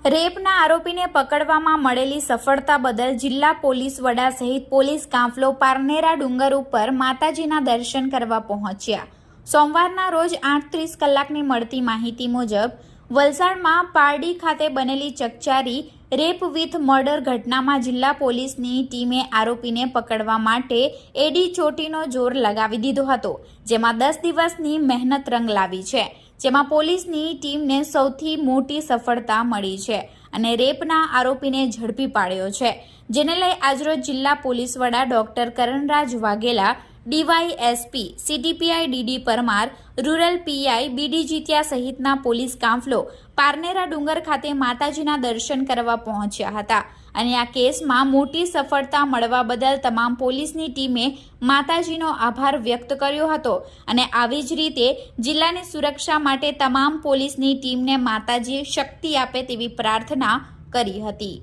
રેપના આરોપીને પકડવામાં મળેલી સફળતા બદલ જિલ્લા પોલીસ વડા સહિત પોલીસ કાફલો પારનેરા ડુંગર ઉપર માતાજીના દર્શન કરવા પહોંચ્યા। સોમવારના રોજ 8:30 કલાકની મળતી માહિતી મુજબ વલસાડમાં પારડી ખાતે બનેલી ચકચારી રેપ વિથ મર્ડર ઘટનામાં જિલ્લા પોલીસની ટીમે આરોપીને પકડવા માટે એડી ચોટીનો જોર લગાવી દીધો હતો, જેમાં 10 દિવસની મહેનત રંગ લાવી છે, જેમાં પોલીસની ટીમને સૌથી મોટી સફળતા મળી છે અને રેપના આરોપીને ઝડપી પાડ્યો છે, જેને લઈ આજરોજ જિલ્લા પોલીસ વડા doctor Karanraj Vaghela, DySP, CDPI DD Parmar, rural PI BD જીત્યા સહિતના પોલીસ કાફલો પારનેરા ડુંગર ખાતે માતાજીના દર્શન કરવા પહોંચ્યા હતા અને આ કેસમાં મોટી સફળતા મળવા બદલ તમામ પોલીસની ટીમે માતાજીનો આભાર વ્યક્ત કર્યો હતો અને આવી જ રીતે જિલ્લાની સુરક્ષા માટે તમામ પોલીસની ટીમને માતાજી શક્તિ આપે તેવી પ્રાર્થના કરી હતી।